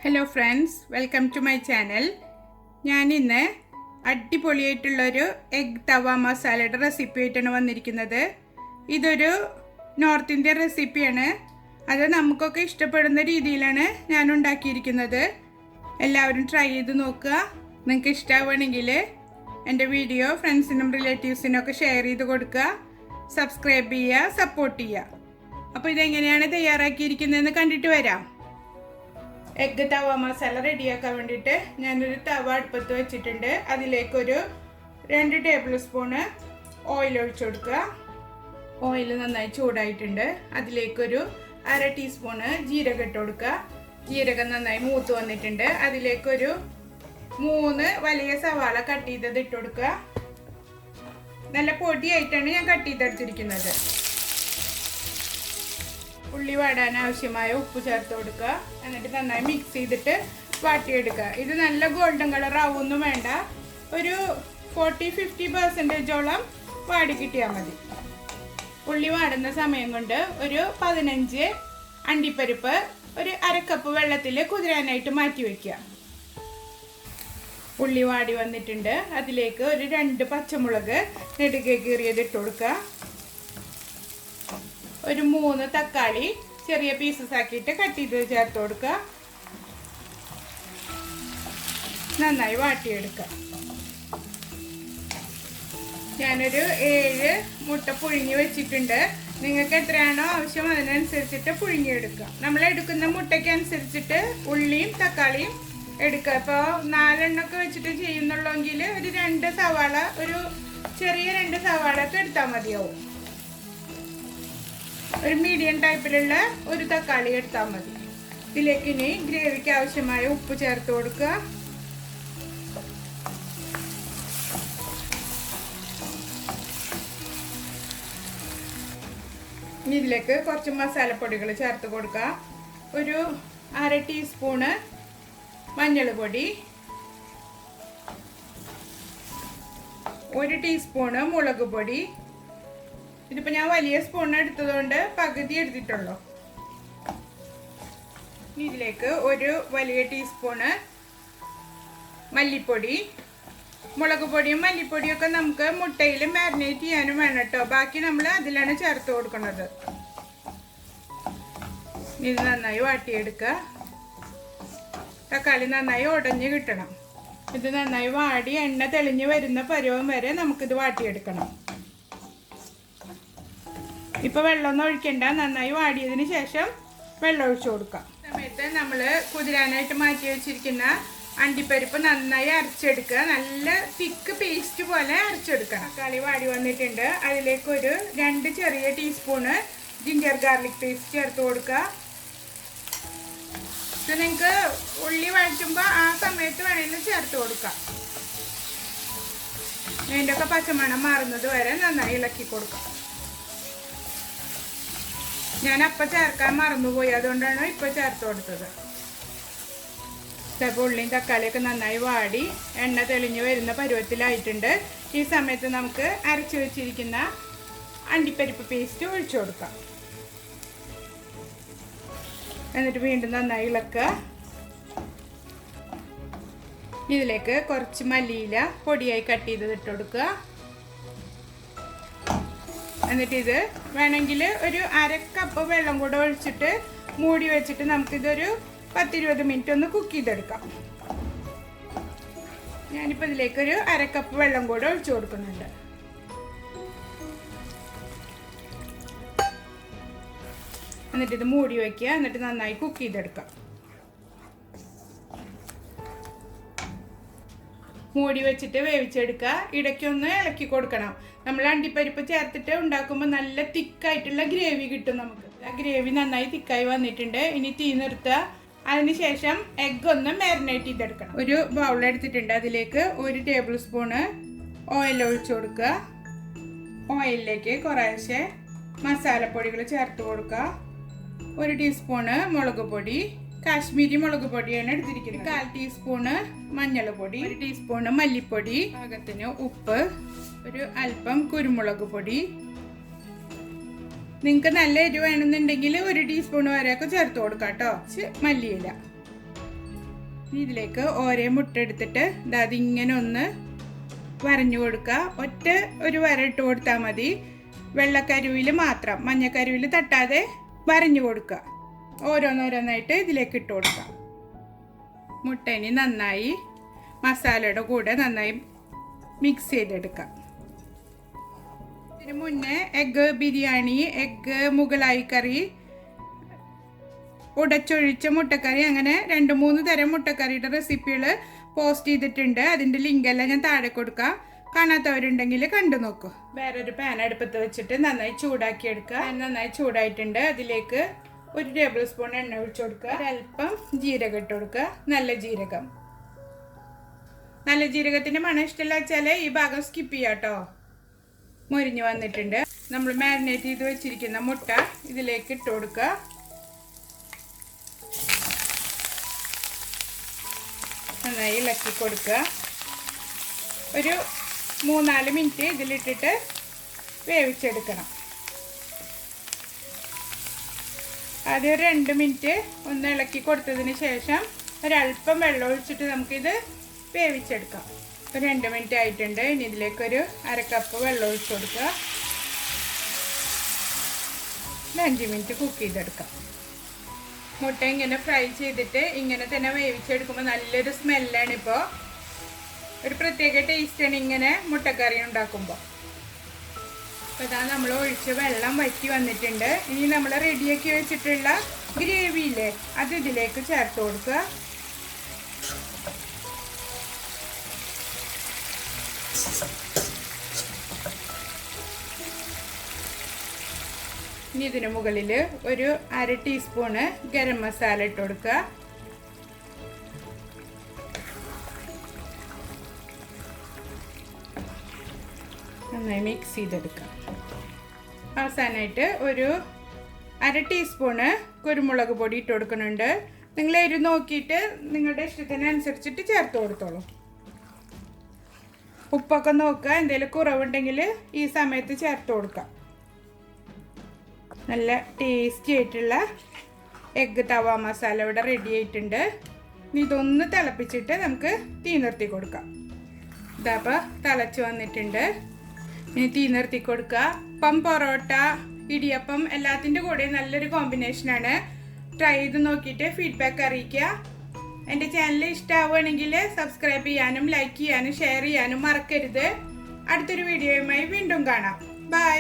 Hello friends, welcome to my channel. ഞാനിന്ന് അടിപൊളിയായിട്ടുള്ളൊരു egg തവ മസാലയുടെ റെസിപ്പി ആയിട്ടാണ് വന്നിരിക്കുന്നത്. ഇതൊരു നോർത്ത് ഇന്ത്യൻ റെസിപ്പിയാണ്. അത് നമുക്കൊക്കെ ഇഷ്ടപ്പെടുന്ന രീതിയിലാണ് ഞാൻ ഉണ്ടാക്കിയിരിക്കുന്നത്. എല്ലാവരും ട്രൈ ചെയ്ത് നോക്കുക. നിങ്ങൾക്ക് ഇഷ്ടമാവുകയാണെങ്കിൽ എൻ്റെ വീഡിയോ ഫ്രണ്ട്സിനും റിലേറ്റീവ്സിനും ഒക്കെ ഷെയർ ചെയ്ത് കൊടുക്കുക, സബ്സ്ക്രൈബ് ചെയ്യുക, സപ്പോർട്ട് ചെയ്യുക. അപ്പോൾ ഇതെങ്ങനെയാണ് തയ്യാറാക്കിയിരിക്കുന്നതെന്ന് കണ്ടിട്ട് വരാം. എഗ് തവ മസാല റെഡിയാക്കാൻ വേണ്ടിയിട്ട് ഞാനൊരു തവ അടുപ്പത്ത് വെച്ചിട്ടുണ്ട്. അതിലേക്കൊരു 2 ടേബിൾ സ്പൂണ് ഓയിൽ ഒഴിച്ചു കൊടുക്കുക. ഓയിൽ നന്നായി ചൂടായിട്ടുണ്ട്. അതിലേക്കൊരു 1/2 ടീസ്പൂണ് ജീരകം ഇട്ട് കൊടുക്കുക. ജീരകം നന്നായി മൂത്ത് വന്നിട്ടുണ്ട്. അതിലേക്കൊരു 3 വലിയ സവാള കട്ട് ചെയ്തത് ഇട്ട് കൊടുക്കുക. നല്ല പൊടിയായിട്ടാണ് ഞാൻ കട്ട് ചെയ്തെടുത്തിരിക്കുന്നത്. ഉള്ളി വാടാൻ ആവശ്യമായ ഉപ്പ് ചേർത്ത് കൊടുക്കുക. എന്നിട്ട് നന്നായി മിക്സ് ചെയ്തിട്ട് വാട്ടിയെടുക്കുക. ഇത് നല്ല ഗോൾഡൻ കളർ ആവുമൊന്നും വേണ്ട, ഒരു 40-50% വാടി കിട്ടിയാൽ മതി. ഉള്ളി വാടുന്ന സമയം കൊണ്ട് ഒരു 15 അണ്ടിപ്പരിപ്പ് ഒരു 1/2 കപ്പ് വെള്ളത്തിൽ കുതിരാനായിട്ട് മാറ്റി വയ്ക്കുക. ഉള്ളി വാടി വന്നിട്ടുണ്ട്. അതിലേക്ക് ഒരു 2 പച്ചമുളക് നെടുകെ കീറിയത് ഇട്ട് കൊടുക്കുക. ഒരു 3 തക്കാളി ചെറിയ പീസസ് ആക്കിയിട്ട് കട്ട് ചെയ്ത് ചേർത്ത് കൊടുക്കുക. നന്നായി വാട്ടിയെടുക്കുക. ഞാനൊരു 7 മുട്ട പുഴുങ്ങി വെച്ചിട്ടുണ്ട്. നിങ്ങൾക്ക് എത്രയാണോ ആവശ്യം അതിനനുസരിച്ചിട്ട് പുഴുങ്ങിയെടുക്കുക. നമ്മൾ എടുക്കുന്ന മുട്ടയ്ക്ക് അനുസരിച്ചിട്ട് ഉള്ളിയും തക്കാളിയും എടുക്കുക. ഇപ്പോൾ 4 എണ്ണമൊക്കെ വെച്ചിട്ട് ചെയ്യുന്നുള്ളെങ്കിൽ ഒരു 2 സവാള, ഒരു ചെറിയ 2 സവാള ഒക്കെ എടുത്താൽ മതിയാവും. ഒരു മീഡിയം ടൈപ്പിലുള്ള ഒരു തക്കാളി എടുത്താൽ മതി. ഇതിലേക്ക് ഇനി ഗ്രേവിക്ക് ആവശ്യമായ ഉപ്പ് ചേർത്ത് കൊടുക്കുക. ഇതിലേക്ക് കുറച്ച് മസാലപ്പൊടികൾ ചേർത്ത് കൊടുക്കുക. ഒരു 1/2 ടീസ്പൂണ് മഞ്ഞൾ പൊടി, 1 ടീസ്പൂണ് മുളക് പൊടി. ഇതിപ്പോൾ ഞാൻ വലിയ സ്പൂൺ എടുത്തതുകൊണ്ട് പകുതി എടുത്തിട്ടുള്ളൂ. ഇതിലേക്ക് ഒരു വലിയ ടീസ്പൂണ് മല്ലിപ്പൊടി. മുളക് പൊടിയും മല്ലിപ്പൊടിയും ഒക്കെ നമുക്ക് മുട്ടയിൽ മാരിനേറ്റ് ചെയ്യാനും വേണം കേട്ടോ. ബാക്കി നമ്മൾ അതിലാണ് ചേർത്ത് കൊടുക്കുന്നത്. ഇത് നന്നായി വാട്ടിയെടുക്കുക. തക്കാളി നന്നായി ഉടഞ്ഞ് കിട്ടണം. ഇത് നന്നായി വാടി എണ്ണ തെളിഞ്ഞ് വരുന്ന പരുവം വരെ നമുക്കിത് വാട്ടിയെടുക്കണം. ഇപ്പോൾ വെള്ളമൊന്നും ഒഴിക്കണ്ട. നന്നായി വാടിയതിന് ശേഷം വെള്ളം ഒഴിച്ചു കൊടുക്കാം. സമയത്ത് നമ്മൾ കുതിരാനായിട്ട് മാറ്റി വെച്ചിരിക്കുന്ന അണ്ടിപ്പരിപ്പ് നന്നായി അരച്ചെടുക്കുക. നല്ല തിക്ക് പേസ്റ്റ് പോലെ അരച്ചെടുക്കണം. തക്കാളി വാടി വന്നിട്ടുണ്ട്. അതിലേക്കൊരു 2 ചെറിയ ടീസ്പൂണ് ജിഞ്ചർ ഗാർലിക് പേസ്റ്റ് ചേർത്ത് കൊടുക്കുക. ഇത് നിങ്ങൾക്ക് ഉള്ളി വഴറ്റുമ്പോൾ ആ സമയത്ത് വേണമെങ്കിലും ചേർത്ത് കൊടുക്കാം. ഇതിൻ്റെ ഒക്കെ പച്ചമണം മാറുന്നത് വരെ നന്നായി ഇളക്കി കൊടുക്കാം. ഞാൻ അപ്പം ചേർക്കാൻ മറന്നുപോയി, അതുകൊണ്ടാണ് ഇപ്പോൾ ചേർത്ത് കൊടുത്തത്. ചിലപ്പോൾ ഉള്ളിയും തക്കാളിയൊക്കെ നന്നായി വാടി എണ്ണ തെളിഞ്ഞ് വരുന്ന പരുവത്തിലായിട്ടുണ്ട്. ഈ സമയത്ത് നമുക്ക് അരച്ചു വെച്ചിരിക്കുന്ന അണ്ടിപ്പരിപ്പ് പേസ്റ്റ് ഒഴിച്ചു കൊടുക്കാം. എന്നിട്ട് വീണ്ടും നന്നായി ഇളക്കുക. ഇതിലേക്ക് കുറച്ച് മല്ലിയില പൊടിയായി കട്ട് ചെയ്തത് ഇട്ട് കൊടുക്കുക. എന്നിട്ട് ഇത് വേണമെങ്കിൽ ഒരു 1/2 കപ്പ് വെള്ളം കൂടെ ഒഴിച്ചിട്ട് മൂടി വെച്ചിട്ട് നമുക്കിതൊരു 10-20 മിനിറ്റ് ഒന്ന് കുക്ക് ചെയ്തെടുക്കാം. ഞാനിപ്പോൾ ഇതിലേക്കൊരു 1/2 കപ്പ് വെള്ളം കൂടെ ഒഴിച്ചു കൊടുക്കുന്നുണ്ട്. എന്നിട്ട് ഇത് മൂടി വയ്ക്കുക. എന്നിട്ട് നന്നായി കുക്ക് ചെയ്തെടുക്കാം. മൂടി വെച്ചിട്ട് വേവിച്ചെടുക്കുക. ഇടയ്ക്കൊന്ന് ഇളക്കി കൊടുക്കണം. നമ്മൾ അണ്ടിപ്പരിപ്പ് ചേർത്തിട്ട് ഉണ്ടാക്കുമ്പോൾ നല്ല തിക്കായിട്ടുള്ള ഗ്രേവി കിട്ടും നമുക്ക്. ആ ഗ്രേവി നന്നായി തിക്കായി വന്നിട്ടുണ്ട്. ഇനി തീ നിർത്തുക. അതിനുശേഷം എഗ്ഗ് ഒന്ന് മാരിനേറ്റ് ചെയ്തെടുക്കണം. ഒരു ബൗൾ എടുത്തിട്ടുണ്ട്. അതിലേക്ക് 1 ടേബിൾ സ്പൂണ് ഓയിൽ ഒഴിച്ചു കൊടുക്കുക. ഓയിലിലേക്ക് കുറേശ്ശെ മസാലപ്പൊടികൾ ചേർത്ത് കൊടുക്കുക. 1 ടീസ്പൂണ് മുളക് പൊടി, കാശ്മീരി മുളക് പൊടിയാണ് എടുത്തിരിക്കുന്നത്. 1/4 ടീസ്പൂണ് മഞ്ഞൾ പൊടി, 1 ടീസ്പൂണ് മല്ലിപ്പൊടി, പാകത്തിന് ഉപ്പ്, ഒരു അല്പം കുരുമുളക് പൊടി. നിങ്ങൾക്ക് നല്ല എരിവ് വേണമെന്നുണ്ടെങ്കിൽ 1 ടീസ്പൂൺ വരെയൊക്കെ ചേർത്ത് കൊടുക്കാം കേട്ടോ. മല്ലിയില, ഇതിലേക്ക് ഓരോ മുട്ട എടുത്തിട്ട് അതിങ്ങനെ ഒന്ന് വരഞ്ഞു കൊടുക്കുക. ഒറ്റ ഒരു വര ഇട്ട് കൊടുത്താൽ മതി. വെള്ളക്കരുവിൽ മാത്രം, മഞ്ഞക്കരുവിൽ തട്ടാതെ വരഞ്ഞു കൊടുക്കുക. ഓരോന്നോരോന്നായിട്ട് ഇതിലേക്ക് ഇട്ട് കൊടുക്കുക. മുട്ടേനെ നന്നായി മസാലയുടെ കൂടെ നന്നായി മിക്സ് ചെയ്തെടുക്കാം. ഇതിന് മുന്നേ എഗ്ഗ് ബിരിയാണി, എഗ്ഗ് മുഗളായി കറി, ഉടച്ചൊഴിച്ച മുട്ടക്കറി, അങ്ങനെ 2-3 തരം മുട്ടക്കറിയുടെ റെസിപ്പികൾ പോസ്റ്റ് ചെയ്തിട്ടുണ്ട്. അതിൻ്റെ ലിങ്കെല്ലാം ഞാൻ താഴെ കൊടുക്കാം. കാണാത്തവരുണ്ടെങ്കിൽ കണ്ടു നോക്കൂ. വേറൊരു പാൻ അടുപ്പത്ത് വെച്ചിട്ട് നന്നായി ചൂടാക്കി എടുക്കുക. നന്നായി ചൂടായിട്ടുണ്ട്. അതിലേക്ക് 1 ടേബിൾ സ്പൂൺ എണ്ണ ഒഴിച്ചു കൊടുക്കുക. ഒരൽപ്പം ജീരകം ഇട്ട് കൊടുക്കുക. നല്ല ജീരകം. നല്ല ജീരകത്തിൻ്റെ മണം ഇഷ്ടമില്ല വെച്ചാൽ ഈ ഭാഗം സ്കിപ്പ് ചെയ്യാം കേട്ടോ. മുരിഞ്ഞ് വന്നിട്ടുണ്ട്. നമ്മൾ മാരിനേറ്റ് ചെയ്ത് വെച്ചിരിക്കുന്ന മുട്ട ഇതിലേക്ക് ഇട്ട് കൊടുക്കുക. നന്നായി ഇളക്കി കൊടുക്കുക. ഒരു 3-4 മിനിറ്റ് ഇതിലിട്ടിട്ട് വേവിച്ചെടുക്കണം. ആദ്യം 2 മിനിറ്റ് ഒന്ന് ഇളക്കി കൊടുത്തതിന് ശേഷം ഒരല്പം വെള്ളം ഒഴിച്ചിട്ട് നമുക്കിത് വേവിച്ചെടുക്കാം. ഇപ്പോൾ 2 മിനിറ്റ് ആയിട്ടുണ്ട്. ഇനി ഇതിലേക്കൊരു 1/2 കപ്പ് വെള്ളം ഒഴിച്ച് കൊടുക്കുക. 5 മിനിറ്റ് കുക്ക് ചെയ്തെടുക്കാം. മുട്ട ഇങ്ങനെ ഫ്രൈ ചെയ്തിട്ട് ഇങ്ങനെ തന്നെ വേവിച്ചെടുക്കുമ്പോൾ നല്ലൊരു സ്മെല്ലാണ്. ഇപ്പോൾ ഒരു പ്രത്യേക ടേസ്റ്റാണ് ഇങ്ങനെ മുട്ടക്കറി ഉണ്ടാക്കുമ്പോൾ. അപ്പോൾ ഇതാ നമ്മൾ ഒഴിച്ച് വെള്ളം വറ്റി വന്നിട്ടുണ്ട്. ഇനി നമ്മൾ റെഡിയാക്കി വെച്ചിട്ടുള്ള ഗ്രേവിയില്ലേ അത് ഇതിലേക്ക് ചേർത്ത് കൊടുക്കുക. ഇനി ഇതിന് മുകളിൽ ഒരു 1/2 ടീസ്പൂണ് ഗരം മസാല ഇട്ട് കൊടുക്കുക. നന്നായി മിക്സ് ചെയ്തെടുക്കുക. അവസാനമായിട്ട് ഒരു 1/2 ടീസ്പൂണ് കുരുമുളക് പൊടി ഇട്ട് കൊടുക്കുന്നുണ്ട്. നിങ്ങൾ എരിവ് നോക്കിയിട്ട് നിങ്ങളുടെ ഇഷ്ടത്തിനനുസരിച്ചിട്ട് ചേർത്ത് കൊടുത്തോളൂ. ഉപ്പൊക്കെ നോക്കുക. എന്തെങ്കിലും കുറവുണ്ടെങ്കിൽ ഈ സമയത്ത് ചേർത്ത് കൊടുക്കാം. നല്ല ടേസ്റ്റി ആയിട്ടുള്ള എഗ്ഗ് തവ മസാല ഇവിടെ റെഡി ആയിട്ടുണ്ട്. ഇതൊന്ന് തിളപ്പിച്ചിട്ട് നമുക്ക് തീ നിർത്തി കൊടുക്കാം. ഇതപ്പോൾ തിളച്ച് വന്നിട്ടുണ്ട്. ഇനി തീ നിർത്തി കൊടുക്കുക. അപ്പം പൊറോട്ട, ഇടിയപ്പം എല്ലാത്തിൻ്റെ കൂടെ നല്ലൊരു കോമ്പിനേഷനാണ്. ട്രൈ ചെയ്ത് നോക്കിയിട്ട് ഫീഡ്ബാക്ക് അറിയിക്കുക. എൻ്റെ ചാനൽ ഇഷ്ടമാവുകയാണെങ്കിൽ സബ്സ്ക്രൈബ് ചെയ്യാനും ലൈക്ക് ചെയ്യാനും ഷെയർ ചെയ്യാനും മറക്കരുത്. അടുത്തൊരു വീഡിയോയുമായി വീണ്ടും കാണാം. ബൈ.